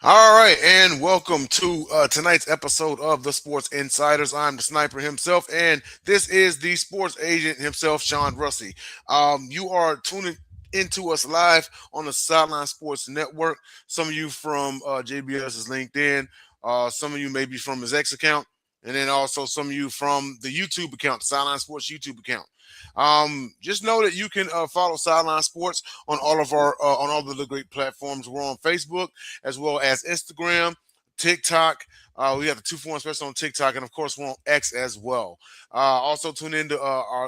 All right, and welcome to tonight's episode of the Sports Insiders. I'm the sniper himself, and this is the sports agent himself, Sean Russey. You are tuning into us live on the Sideline Sports Network. Some of you from JBS's LinkedIn, some of you maybe from his X account, and then also some of you from the YouTube account, the Sideline Sports YouTube account. Just know that you can follow Sideline Sports on all of the great platforms. We're on Facebook as well as Instagram, TikTok. We have the 2 4 special on TikTok, and of course, we're on X as well. Also, tune into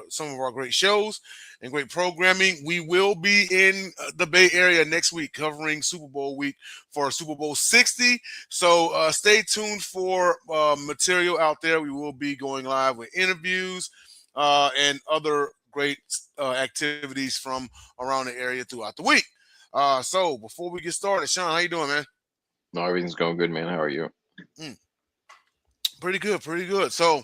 some of our great shows and great programming. We will be in the Bay Area next week covering Super Bowl week for Super Bowl 60. So stay tuned for material out there. We will be going live with interviews and other great activities from around the area throughout the week. So before we get started, Sean, how you doing, man? No, everything's going good, man. How are you? Mm, pretty good, pretty good. So,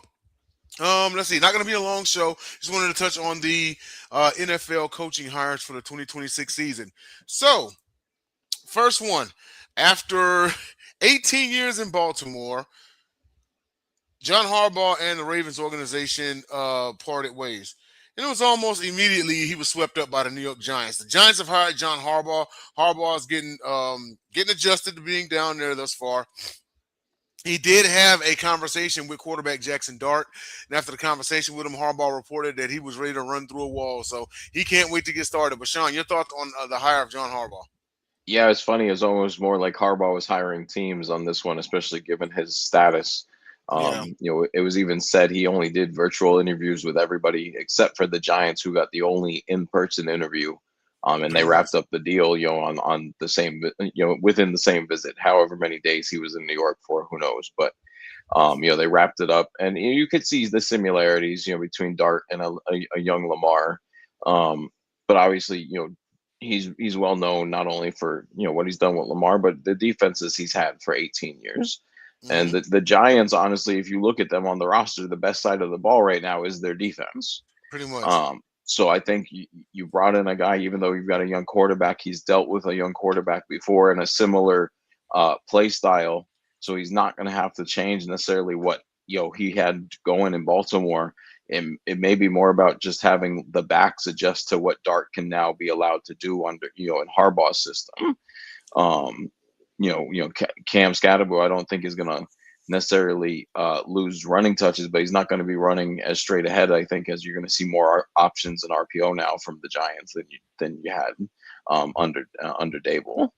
let's see. Not going to be a long show. Just wanted to touch on the NFL coaching hires for the 2026 season. So, first one, after 18 years in Baltimore, John Harbaugh and the Ravens organization parted ways. And it was almost immediately he was swept up by the New York Giants. The Giants have hired John Harbaugh. Harbaugh is getting adjusted to being down there thus far. He did have a conversation with quarterback Jackson Dart, and after the conversation with him, Harbaugh reported that he was ready to run through a wall. So he can't wait to get started. But Sean, your thoughts on the hire of John Harbaugh? Yeah, it's funny. It's almost more like Harbaugh was hiring teams on this one, especially given his status. Yeah. It was even said he only did virtual interviews with everybody except for the Giants, who got the only in-person interview. And they Pretty much. wrapped up the deal, on the same, within the same visit. However many days he was in New York for, who knows? But they wrapped it up, and you could see the similarities, between Dart and a young Lamar. But obviously, he's well known not only for what he's done with Lamar, but the defenses he's had for 18 years. And Hmm. the Giants, honestly, if you look at them on the roster, the best side of the ball right now is their defense. Pretty much. So I think you brought in a guy, even though you've got a young quarterback, he's dealt with a young quarterback before in a similar play style. So he's not going to have to change necessarily what he had going in Baltimore. And it may be more about just having the backs adjust to what Dart can now be allowed to do under in Harbaugh's system. Um, Cam Scatterbo, I don't think is going to necessarily lose running touches, but he's not going to be running as straight ahead. I think as you're going to see more options in RPO now from the Giants than you had under Dable.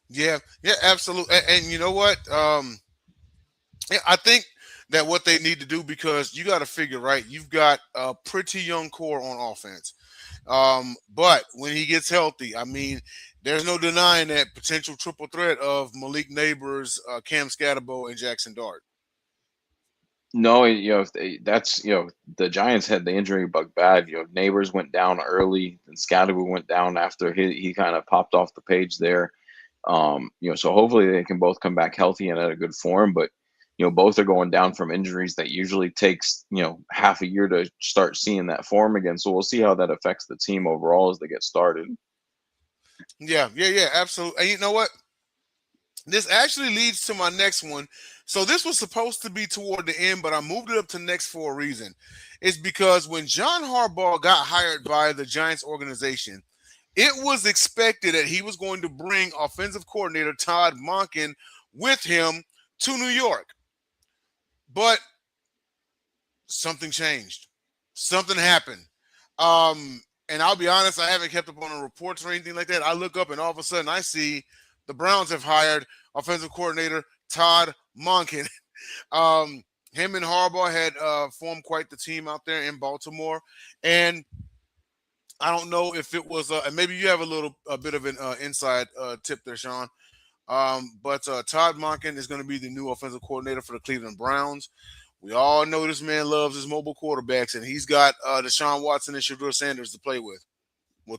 Yeah. Yeah. Absolutely. And you know what? Yeah, I think that what they need to do, because you got to figure, right, you've got a pretty young core on offense. But when he gets healthy, I mean, there's no denying that potential triple threat of Malik Neighbors, Cam Scatterbo, and Jackson Dart. No, if that's the Giants had the injury bug bad. Neighbors went down early, and Scatterbo went down after he kind of popped off the page there. So hopefully they can both come back healthy and at a good form. But both are going down from injuries that usually takes half a year to start seeing that form again. So we'll see how that affects the team overall as they get started. Yeah, yeah, yeah, absolutely. And you know what? This actually leads to my next one. So this was supposed to be toward the end, but I moved it up to next for a reason. It's because when John Harbaugh got hired by the Giants organization, it was expected that he was going to bring offensive coordinator Todd Monken with him to New York. But something changed. Something happened. And I'll be honest, I haven't kept up on the reports or anything like that. I look up and all of a sudden I see the Browns have hired offensive coordinator Todd Monken. Him and Harbaugh had formed quite the team out there in Baltimore, and I don't know if it was, and maybe you have a bit of an inside tip there, Sean. But Todd Monken is going to be the new offensive coordinator for the Cleveland Browns. We all know this man loves his mobile quarterbacks, and he's got Deshaun Watson and Shadur Sanders to play with,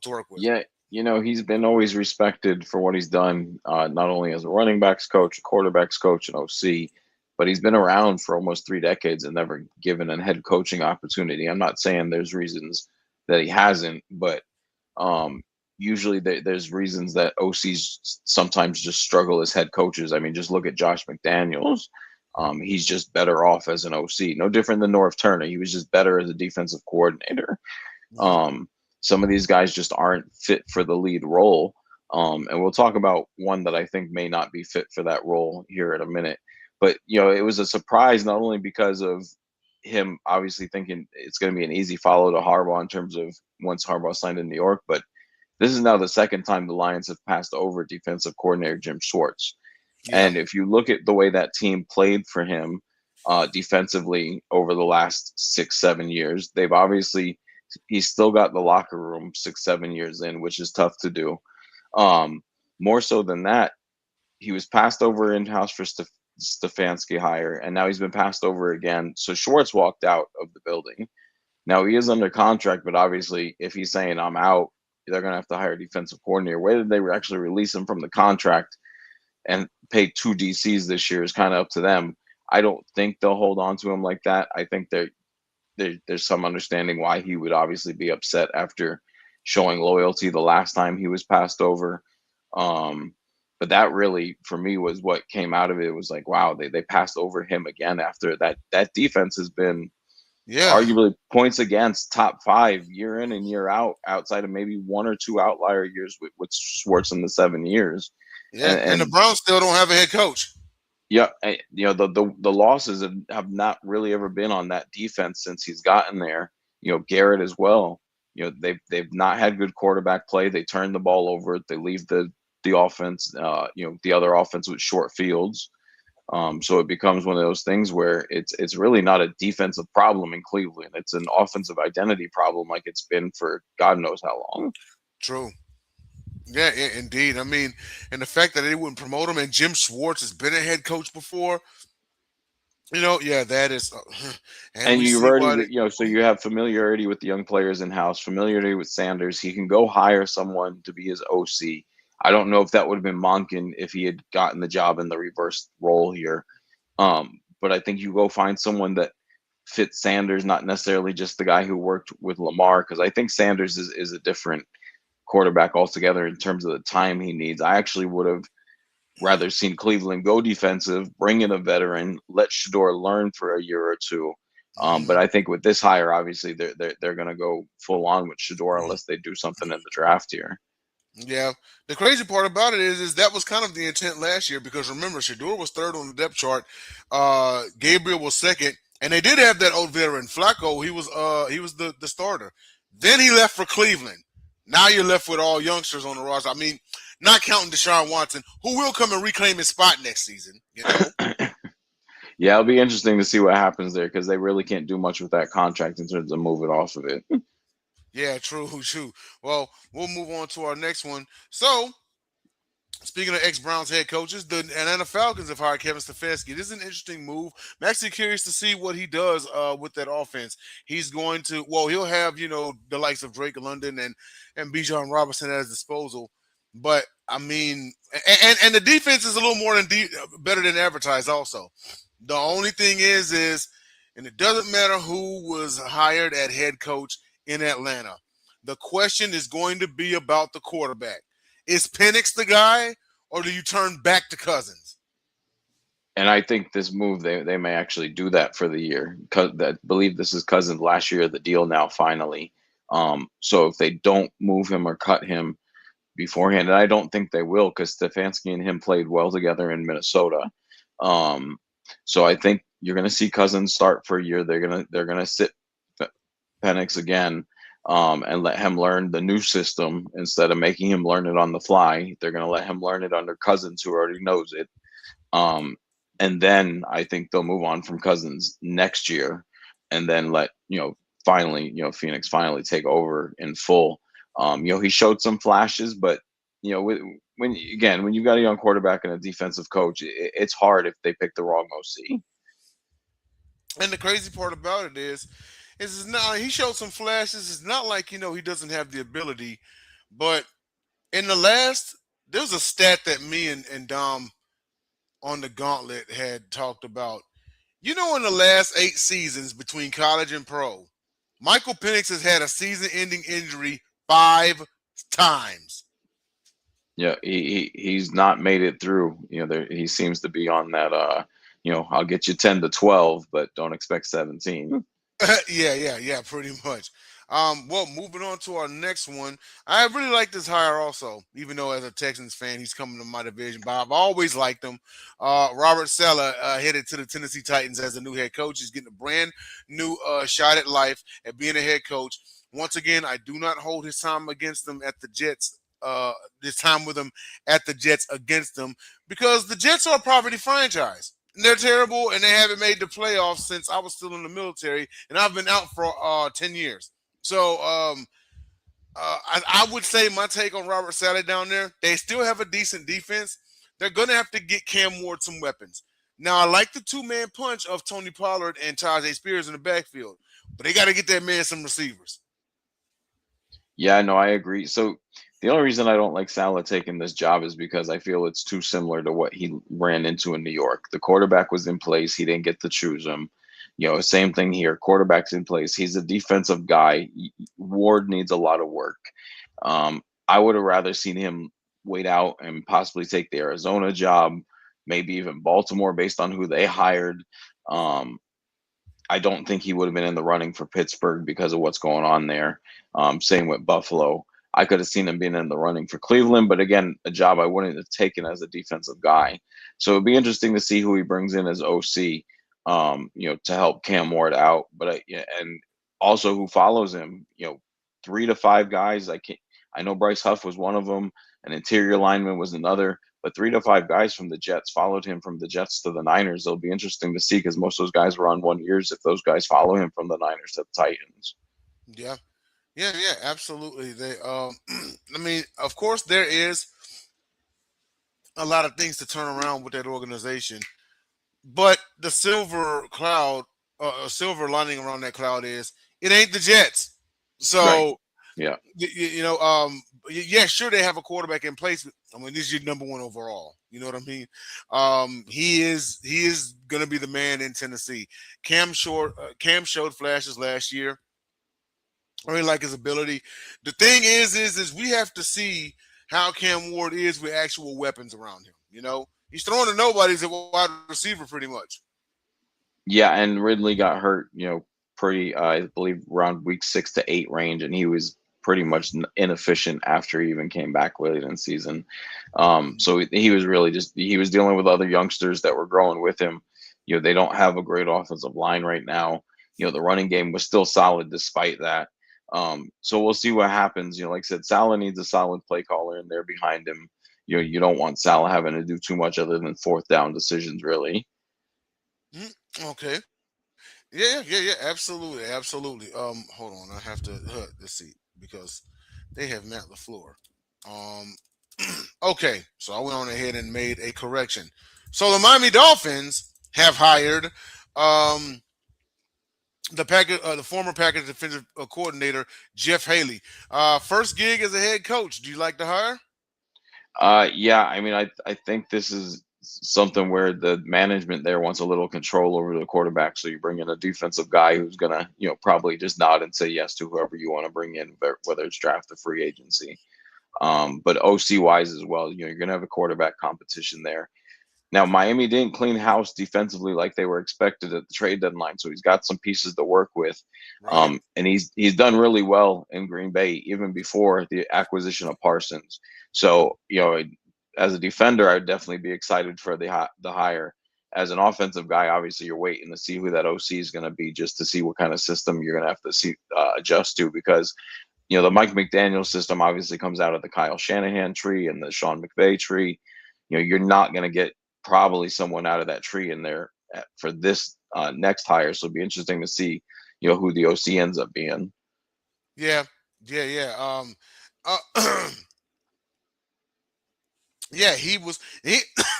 to work with. Yeah, he's been always respected for what he's done, not only as a running backs coach, a quarterbacks coach, and OC, but he's been around for almost 3 decades and never given a head coaching opportunity. I'm not saying there's reasons that he hasn't, but um, usually there's reasons that OCs sometimes just struggle as head coaches. I mean, just look at Josh McDaniels. He's just better off as an OC. No different than Norv Turner. He was just better as a defensive coordinator. Mhm. Um, some of these guys just aren't fit for the lead role. And we'll talk about one that I think may not be fit for that role here in a minute. But it was a surprise not only because of him obviously thinking it's going to be an easy follow to Harbaugh in terms of once Harbaugh signed in New York, but this is now the second time the Lions have passed over defensive coordinator Jim Schwartz. Yeah, And if you look at the way that team played for him defensively over the last 6, 7 years, they've obviously he's still got the locker room 6, 7 years in, which is tough to do. Um, More so than that, he was passed over in house for Stefanski hire, and now he's been passed over again. So Schwartz walked out of the building. Now he is under contract, but obviously, if he's saying I'm out, they're going to have to hire a defensive coordinator. Whether they actually release him from the contract and pay two DCs this year is kind of up to them. I don't think they'll hold on to him like that. I think there's some understanding why he would obviously be upset after showing loyalty the last time he was passed over. Um, but that really, for me, was what came out of it. It was like, wow, they passed over him again after that defense has been yeah, arguably points against top five year in and year out, outside of maybe one or two outlier years with Schwartz in the 7 years. yeah. And the And Browns still don't have a head coach. yeah, the losses have not really ever been on that defense since he's gotten there. Garrett as well. They've not had good quarterback play. They turn the ball over. They leave the offense, the other offense with short fields. So it becomes one of those things where it's really not a defensive problem in Cleveland. It's an offensive identity problem, like it's been for God knows how long. True. Yeah, indeed. I mean, and the fact that they wouldn't promote him, and Jim Schwartz has been a head coach before. Yeah, that is, and And we you've see already, why. so you have familiarity with the young players in house, familiarity with Sanders. He can go hire someone to be his OC. I don't know if that would have been Monken if he had gotten the job in the reverse role here. But I think you go find someone that fits Sanders, not necessarily just the guy who worked with Lamar, because I think Sanders is a different quarterback altogether in terms of the time he needs. I actually would have rather seen Cleveland go defensive, bring in a veteran, let Shador learn for a year or two. But Mhm. I think with this hire, obviously they're going to go full on with Shador unless they do something in the draft here. Yeah, the crazy part about it is that was kind of the intent last year because remember, Shador was third on the depth chart, Gabriel was second, and they did have that old veteran Flacco. He was the starter. Then he left for Cleveland. Now you're left with all youngsters on the roster. I mean, not counting Deshaun Watson, who will come and reclaim his spot next season. Yeah, it'll be interesting to see what happens there because they really can't do much with that contract in terms of moving off of it. Yeah, true, true. Well, we'll move on to our next one. So speaking of ex-Browns head coaches, the Atlanta Falcons have hired Kevin Stefanski. This is an interesting move. I'm actually curious to see what he does with that offense. He's going to, well, he'll have the likes of Drake London and Bijan Robinson at his disposal. But I mean, and the defense is a little more better than advertised. Also, the only thing is, and it doesn't matter who was hired at head coach in Atlanta. The question is going to be about the quarterback. Is Penix the guy, or do you turn back to Cousins? And I think this move they may actually do that for the year. I believe this is Cousins last year the deal now finally. So if they don't move him or cut him beforehand, and I don't think they will because Stefanski and him played well together in Minnesota. Um, so I think you're going to see Cousins start for a year. They're gonna sit Penix again. And let him learn the new system instead of making him learn it on the fly. They're going to let him learn it under Cousins, who already knows it. Um, and then I think they'll move on from Cousins next year, and then let finally Phoenix finally take over in full. He showed some flashes, but when again when you got a young quarterback and a defensive coach, it's hard if they pick the wrong OC. And the crazy part about it is it's not he showed some flashes. It's not like he doesn't have the ability, but in the last there was a stat that me and Dom on the Gauntlet had talked about. In the last 8 seasons between college and pro, Michael Penix has had a season-ending injury 5 times. Yeah, he's not made it through. He seems to be on that. I'll get you 10 to 12, but don't expect 17. Yeah, pretty much. Well, moving on to our next one. I really like this hire also, even though as a Texans fan, he's coming to my division, but I've always liked him. Robert Sala headed to the Tennessee Titans as the new head coach. He's getting a brand new shot at life at being a head coach. Once again, I do not hold his time against him at the Jets. This time with him at the Jets against them because the Jets are a poverty franchise. They're terrible, and they haven't made the playoffs since I was still in the military, and I've been out for 10 years. So I would say my take on Robert Saleh down there, they still have a decent defense. They're going to have to get Cam Ward some weapons. Now, I like the two-man punch of Tony Pollard and Tajay Spears in the backfield, but they got to get that man some receivers. Yeah, no, I agree. So the only reason I don't like Salah taking this job is because I feel it's too similar to what he ran into in New York. The quarterback was in place; he didn't get to choose him. Same thing here. Quarterback's in place. He's a defensive guy. Ward needs a lot of work. I would have rather seen him wait out and possibly take the Arizona job, maybe even Baltimore, based on who they hired. Um, I don't think he would have been in the running for Pittsburgh because of what's going on there. Same with Buffalo. I could have seen him being in the running for Cleveland, but again, a job I wouldn't have taken as a defensive guy. So it'd be interesting to see who he brings in as OC, to help Cam Ward out. But yeah, and also who follows him. 3 to 5 guys. I know Bryce Huff was one of them. An interior lineman was another. But 3 to 5 guys from the Jets followed him from the Jets to the Niners. It'll be interesting to see because most of those guys were on 1 years. If those guys follow him from the Niners to the Titans. Yeah, yeah, absolutely. They, I mean, of course, there is a lot of things to turn around with that organization. But the silver lining around that cloud is it ain't the Jets. Right. So Yeah. yeah, sure they have a quarterback in place. I mean, this is your number one overall. You know what I mean? He is gonna be the man in Tennessee. Cam showed flashes last year. I really like his ability. The thing is we have to see how Cam Ward is with actual weapons around him. He's throwing to nobody's a wide receiver pretty much. Yeah, and Ridley got hurt, pretty, I believe, around week 6 to 8 range, and he was pretty much inefficient after he even came back late in the season. So he was really he was dealing with other youngsters that were growing with him. They don't have a great offensive line right now. The running game was still solid despite that. So we'll see what happens. Like I said, Salah needs a solid play caller in there behind him. You don't want Salah having to do too much other than fourth down decisions, really. Okay. Yeah. Absolutely. Hold on. I have to let's see because they have Matt LaFleur. Um, okay. So I went on ahead and made a correction. So the Miami Dolphins have hired um the former Packers defensive coordinator Jeff Haley. First gig as a head coach. Do you like the hire? Yeah, I mean, I think this is something where the management there wants a little control over the quarterback. So you bring in a defensive guy who's gonna, probably just nod and say yes to whoever you want to bring in, whether it's draft or free agency. But OC wise as well, you're gonna have a quarterback competition there. Now, Miami didn't clean house defensively like they were expected at the trade deadline, so he's got some pieces to work with, Right. and he's done really well in Green Bay even before the acquisition of Parsons. So, as a defender, I'd definitely be excited for the hire. As an offensive guy, obviously, you're waiting to see who that OC is going to be, just to see what kind of system you're going to have to see adjust to, because the Mike McDaniel system obviously comes out of the Kyle Shanahan tree and the Sean McVay tree. You're not going to get probably someone out of that tree in there for this next hire. So it'll be interesting to see, who the OC ends up being. Yeah. Yeah. Uh, yeah. He.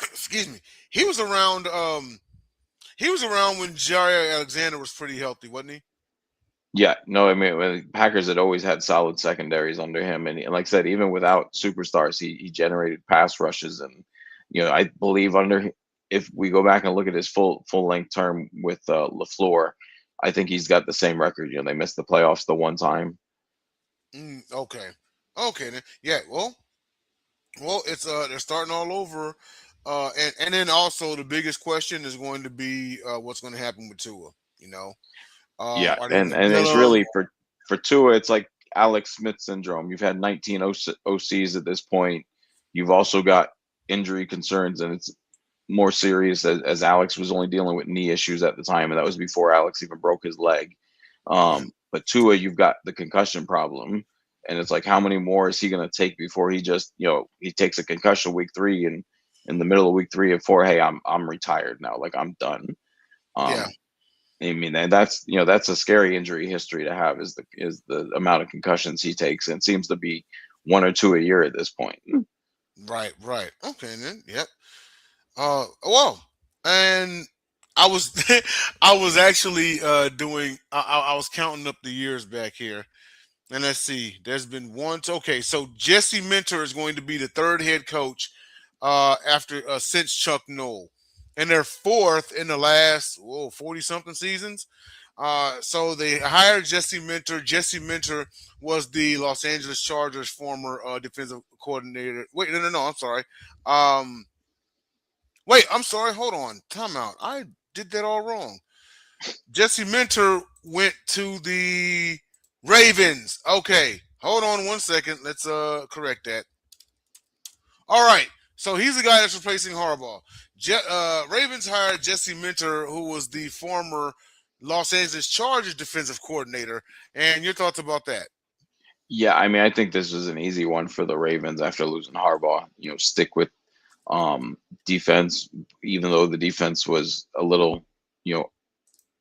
Excuse me. He was around. He was around when Jair Alexander was pretty healthy, wasn't he? Yeah, no, I mean, Packers had always had solid secondaries under him, and like I said, even without superstars, he generated pass rushes, and I believe if we go back and look at his full length term with Lafleur, I think he's got the same record. They missed the playoffs the one time. Okay. Okay, then. Yeah. Well, it's they're starting all over, and then also the biggest question is going to be what's going to happen with Tua. You know, Yeah, are they going to and bill it's him? really for Tua, it's like Alex Smith syndrome. You've had 19 OCs at this point. You've also got injury concerns, and it's more serious as Alex was only dealing with knee issues at the time, and that was before Alex even broke his leg. Right. But Tua, you've got the concussion problem, and it's like how many more is he going to take before he just he takes a concussion week 3 and in the middle of week 3 and 4, hey, I'm retired now, like I'm done. Yeah. Um, I mean, and that's a scary injury history to have is the amount of concussions he takes, and it seems to be one or two a year at this point. Right. Right. Okay. Then. Yep. Well, and I was I was actually doing. I was counting up the years back here. And let's see, there's been one. Okay, so Jesse Minter is going to be the third head coach after since Chuck Noll, and they're fourth in the last 40 something seasons. So they hired Jesse Minter. Jesse Minter was the Los Angeles Chargers former defensive coordinator. Wait, no, I'm sorry. Um, wait, I'm sorry. Hold on, timeout. I did that all wrong. Jesse Minter went to the Ravens. Okay, hold on one second. Let's correct that. All right. So he's the guy that's replacing Harbaugh. Ravens hired Jesse Minter, who was the former Los Angeles Chargers defensive coordinator. And your thoughts about that? Yeah, I mean, I think this was an easy one for the Ravens after losing Harbaugh. Stick with um, defense, even though the defense was a little, you know,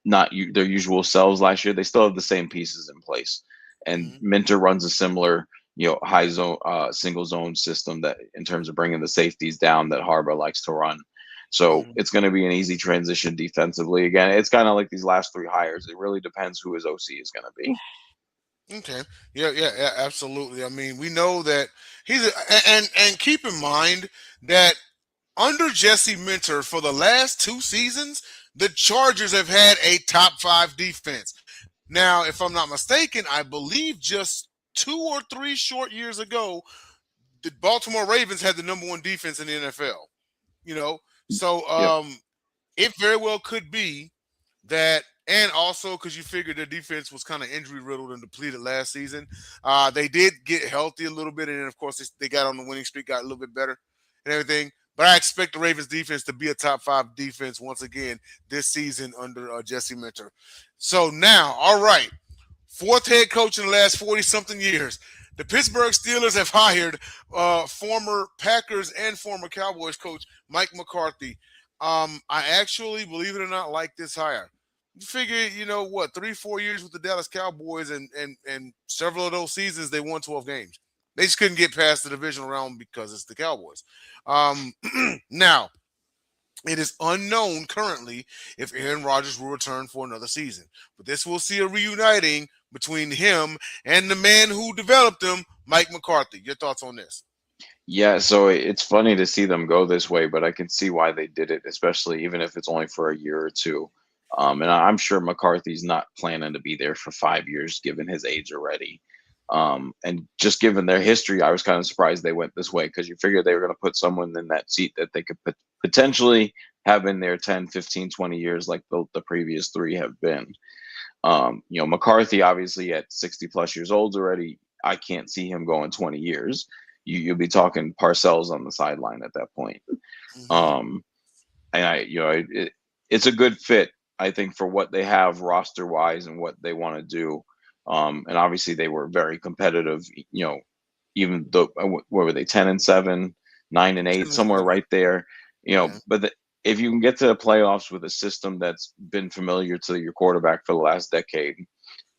not their usual selves last year. They still have the same pieces in place, and Mm-hmm. Minter runs a similar, high zone, single zone system that in terms of bringing the safeties down that Harbaugh likes to run. So Mm-hmm. it's going to be an easy transition defensively. Again, it's kind of like these last three hires. It really depends who his OC is going to be. Okay. Yeah, absolutely. I mean, we know that and keep in mind that under Jesse Minter for the last two seasons, the Chargers have had a top five defense. Now, if I'm not mistaken, I believe just 2 or 3 short years ago, the Baltimore Ravens had the number one defense in the NFL. You know, so Yep. it very well could be that, and also because you figured their defense was kind of injury riddled and depleted last season. They did get healthy a little bit, and then of course they got on the winning streak, got a little bit better and everything. But I expect the Ravens defense to be a top five defense once again this season under Jesse Minter. So now, all right, fourth head coach in the last 40 something years. The Pittsburgh Steelers have hired former Packers and former Cowboys coach Mike McCarthy. I actually, believe it or not, like this hire. You figure, 3, 4 years with the Dallas Cowboys, and several of those seasons they won 12 games. They just couldn't get past the divisional round because it's the Cowboys. Um, now, it is unknown currently if Aaron Rodgers will return for another season, but this will see a reuniting between him and the man who developed him, Mike McCarthy. Your thoughts on this? Yeah, so it's funny to see them go this way, but I can see why they did it, especially even if it's only for a year or two. And I'm sure McCarthy's not planning to be there for 5 years, given his age already. And just given their history, I was kind of surprised they went this way because you figured they were going to put someone in that seat that they could potentially have in there 10, 15, 20 years, like the previous three have been. McCarthy, obviously at 60 plus years old already, I can't see him going 20 years. You'll be talking Parcells on the sideline at that point. Mm-hmm. Um, and it's a good fit, I think, for what they have roster wise and what they want to do. And obviously they were very competitive, even though, what were they, 10-7, 9-8, 10 and somewhere 7. right there, Yeah. but if you can get to the playoffs with a system that's been familiar to your quarterback for the last decade,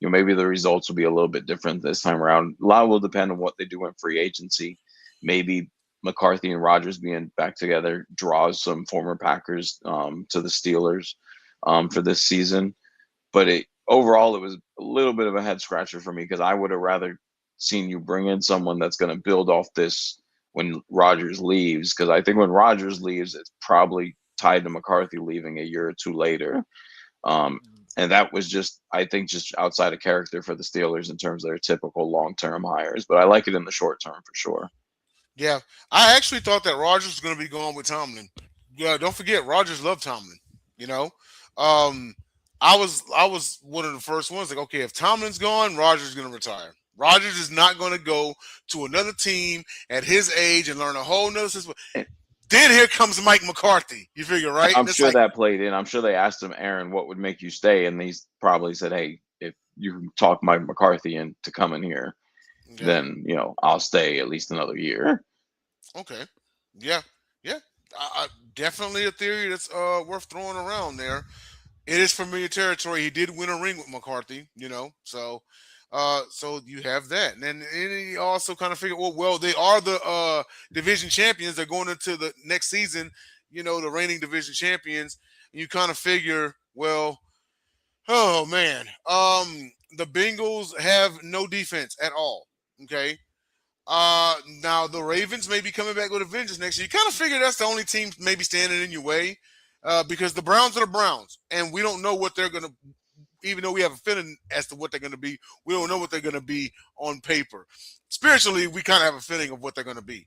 maybe the results will be a little bit different this time around. A lot will depend on what they do in free agency. Maybe McCarthy and Rodgers being back together draws some former Packers to the Steelers for this season. But overall, it was a little bit of a head scratcher for me because I would have rather seen you bring in someone that's going to build off this when Rodgers leaves. Because I think when Rodgers leaves, it's probably tied to McCarthy leaving a year or two later. Um, And that was just, I think, just outside of character for the Steelers in terms of their typical long-term hires. But I like it in the short term for sure. Yeah, I actually thought that Rodgers was going to be going with Tomlin. Yeah, don't forget Rodgers loved Tomlin. You know, um, I was one of the first ones like, okay, if Tomlin's gone, Rodgers is going to retire. Rodgers is not going to go to another team at his age and learn a whole nother system. And Then here comes Mike McCarthy. You figure, right? I'm And it's sure like, that played in. I'm sure they asked him, Aaron, what would make you stay? And he's probably said, hey, if you can talk Mike McCarthy into coming here, yeah, then, I'll stay at least another year. okay, yeah, yeah. Definitely a theory that's worth throwing around there. It is familiar territory. He did win a ring with McCarthy, so you have that. And you also kind of figure, well, they are the division champions. They're going into the next season, the reigning division champions. And you kind of figure, well, oh man, the Bengals have no defense at all. Okay. Now the Ravens may be coming back with a vengeance next year. You kind of figure that's the only team maybe standing in your way, because the Browns are the Browns, and we don't know what they're gonna. Even though we have a feeling as to what they're gonna be, we don't know what they're gonna be on paper. Spiritually, we kind of have a feeling of what they're gonna be.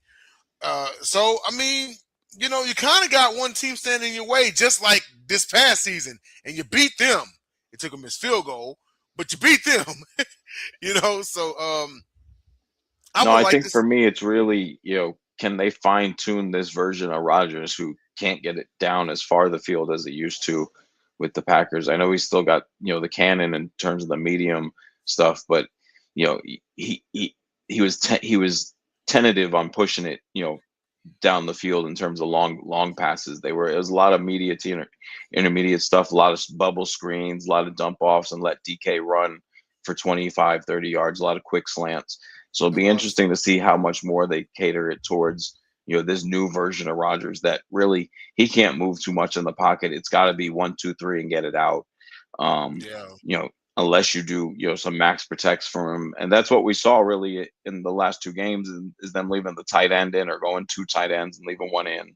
So I mean, you kind of got one team standing in your way, just like this past season, and you beat them. It took a missed field goal, but you beat them. So I No, would I like think this. for me, it's really, can they fine tune this version of Rodgers who can't get it down as far the field as it used to with the Packers? I know he's still got, the cannon in terms of the medium stuff, but he was he was tentative on pushing it, down the field in terms of long passes. It was a lot of intermediate stuff, a lot of bubble screens, a lot of dump offs, and let DK run for 25, 30 yards, a lot of quick slants. So it'll It be was. interesting to see how much more they cater it towards, this new version of Rodgers that really he can't move too much in the pocket. It's got to be 1, 2, 3 and get it out. Um, Yeah. you know, unless you do, some max protects from him. And that's what we saw really in the last two games is them leaving the tight end in or going two tight ends and leaving one in.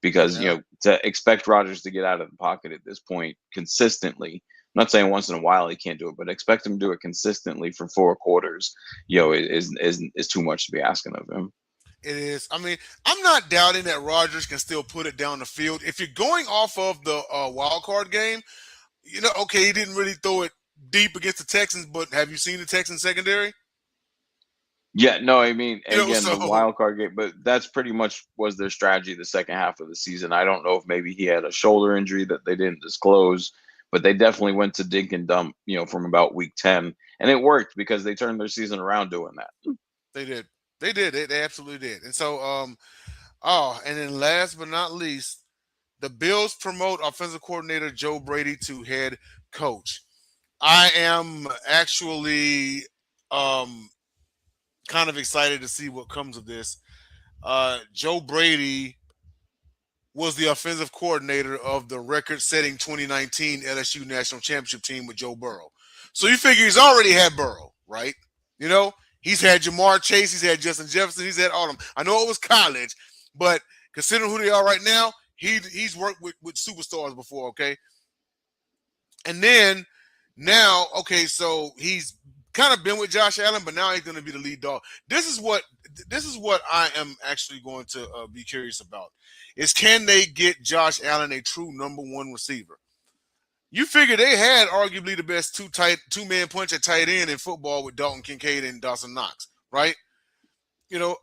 Because, Yeah. to expect Rodgers to get out of the pocket at this point consistently, I'm not saying once in a while he can't do it, but expect him to do it consistently for 4 quarters, is too much to be asking of him. It is. I mean, I'm not doubting that Rodgers can still put it down the field. If you're going off of the wild card game, okay, he didn't really throw it deep against the Texans, but have you seen the Texans secondary? Yeah, no, I mean, again, the So wild card game, but that's pretty much was their strategy the second half of the season. I don't know if maybe he had a shoulder injury that they didn't disclose, but they definitely went to dink and dump, from about week 10. And it worked because they turned their season around doing that. they did. They did. They absolutely did. And so, oh, and then last but not least, the Bills promote offensive coordinator Joe Brady to head coach. I am actually um kind of excited to see what comes of this. Joe Brady was the offensive coordinator of the record-setting 2019 LSU national championship team with Joe Burrow. So you figure he's already had Burrow, right? He's had Jamar Chase, he's had Justin Jefferson, he's had all of them. I know it was college, but considering who they are right now, he's worked with superstars before, okay? And then now, okay, so he's kind of been with Josh Allen, but now he's going to be the lead dog. This is what I am actually going to be curious about is can they get Josh Allen a true number one receiver? You figure they had arguably the best two-man punch at tight end in football with Dalton Kincaid and Dawson Knox, right? You know,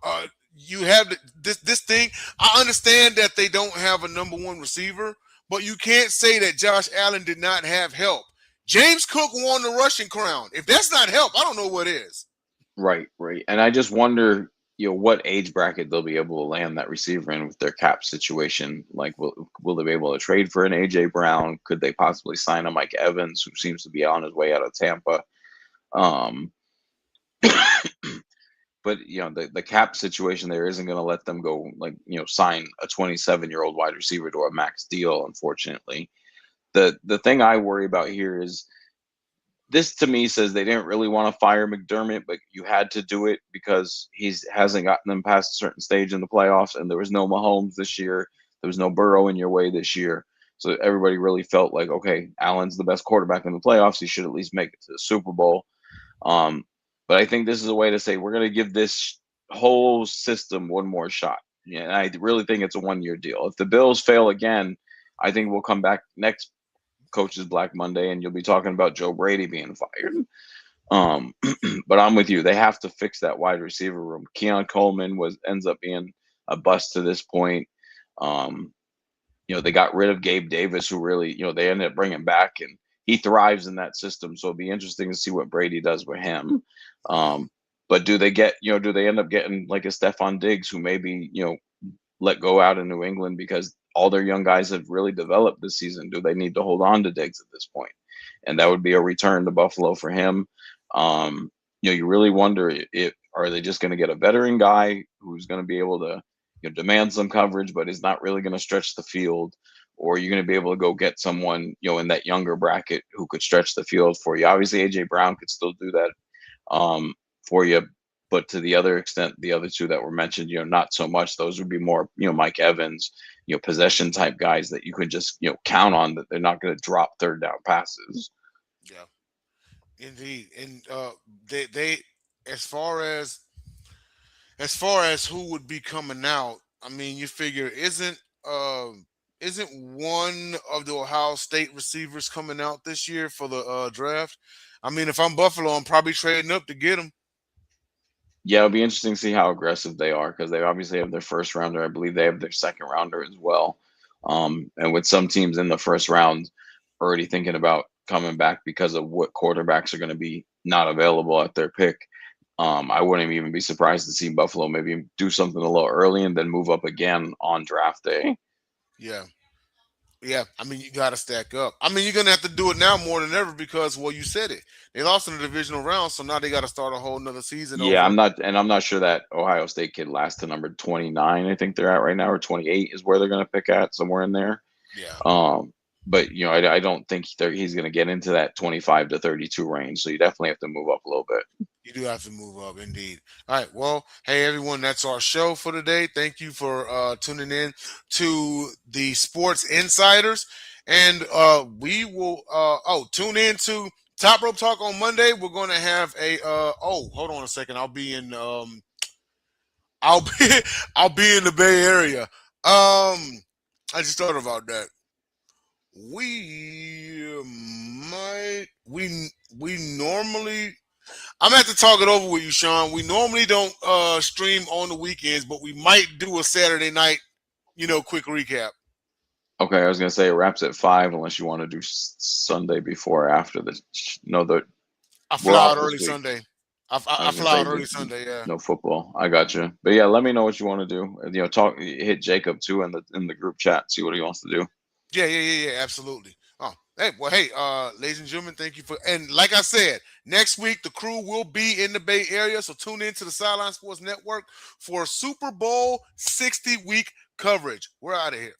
you have this thing. I understand that they don't have a number one receiver, but you can't say that Josh Allen did not have help. James Cook won the rushing crown. If that's not help, I don't know what is. Right, right. And I just wonder, what age bracket they'll be able to land that receiver in with their cap situation. Like, will they be able to trade for an AJ Brown? Could they possibly sign a Mike Evans, who seems to be on his way out of Tampa? Um, but the cap situation there isn't going to let them go like sign a 27-year-old wide receiver to a max deal. Unfortunately, the thing I worry about here is this to me says they didn't really want to fire McDermott, but you had to do it because he hasn't gotten them past a certain stage in the playoffs, and there was no Mahomes this year. There was no Burrow in your way this year. So everybody really felt like, okay, Allen's the best quarterback in the playoffs. He should at least make it to the Super Bowl. Um, but I think this is a way to say we're going to give this whole system one more shot. Yeah, and I really think it's a 1 year deal. If the Bills fail again, I think we'll come back next Coach's Black Monday, and you'll be talking about Joe Brady being fired. Um, but I'm with you. They have to fix that wide receiver room. Keon Coleman ends up being a bust to this point. Um, they got rid of Gabe Davis, who really, they ended up bringing back, and he thrives in that system. So it'll be interesting to see what Brady does with him. But do they end up getting like a Stephon Diggs, who maybe, let go out in New England because all their young guys have really developed this season? Do they need to hold on to Diggs at this point? And that would be a return to Buffalo for him. You really wonder if are they just going to get a veteran guy who's going to be able to demand some coverage, but is not really going to stretch the field, or you're going to be able to go get someone in that younger bracket who could stretch the field for you. Obviously, AJ Brown could still do that for you, but to the other extent, the other two that were mentioned, not so much. Those would be more, Mike Evans, possession type guys that you could just, count on that they're not going to drop third down passes. Yeah, indeed. And they as far as who would be coming out, I mean, you figure isn't one of the Ohio State receivers coming out this year for the draft? I mean, if I'm Buffalo, I'm probably trading up to get him. Yeah, it'll be interesting to see how aggressive they are because they obviously have their first rounder. I believe they have their second rounder as well. And with some teams in the first round already thinking about coming back because of what quarterbacks are going to be not available at their pick, I wouldn't even be surprised to see Buffalo maybe do something a little early and then move up again on draft day. Yeah. Yeah, I mean, you got to stack up. I mean, you're gonna have to do it now more than ever because, well, you said it. They lost in the divisional round, so now they got to start a whole nother season Yeah, over. I'm not sure that Ohio State kid lasts to number 29. I think they're at right now, or 28 is where they're going to pick at, somewhere in there. Yeah, Um, but I don't think he's going to get into that 25 to 32 range. So you definitely have to move up a little bit. you do have to move up, indeed. All right, well, hey everyone, that's our show for today. Thank you for tuning in to the Sports Insiders, and we will tune in to Top Rope Talk on Monday. We're going to have a hold on a second. I'll be I'll be in the Bay Area. I just thought about that. We might we normally I'm gonna have to talk it over with you, Sean. We normally don't stream on the weekends, but we might do a Saturday night, quick recap. Okay, I was going to say it wraps at 5 unless you want to do Sunday before or after the no the I we're fly out off this early week. Sunday. I I was gonna fly say out early Sunday. Yeah. no football. I got you. But yeah, let me know what you want to do. Talk, hit Jacob too in the group chat. See what he wants to do. Yeah. Absolutely. Oh, hey, ladies and gentlemen, thank you and like I said, next week the crew will be in the Bay Area, so tune in to the Sideline Sports Network for Super Bowl 60 week coverage. We're out of here.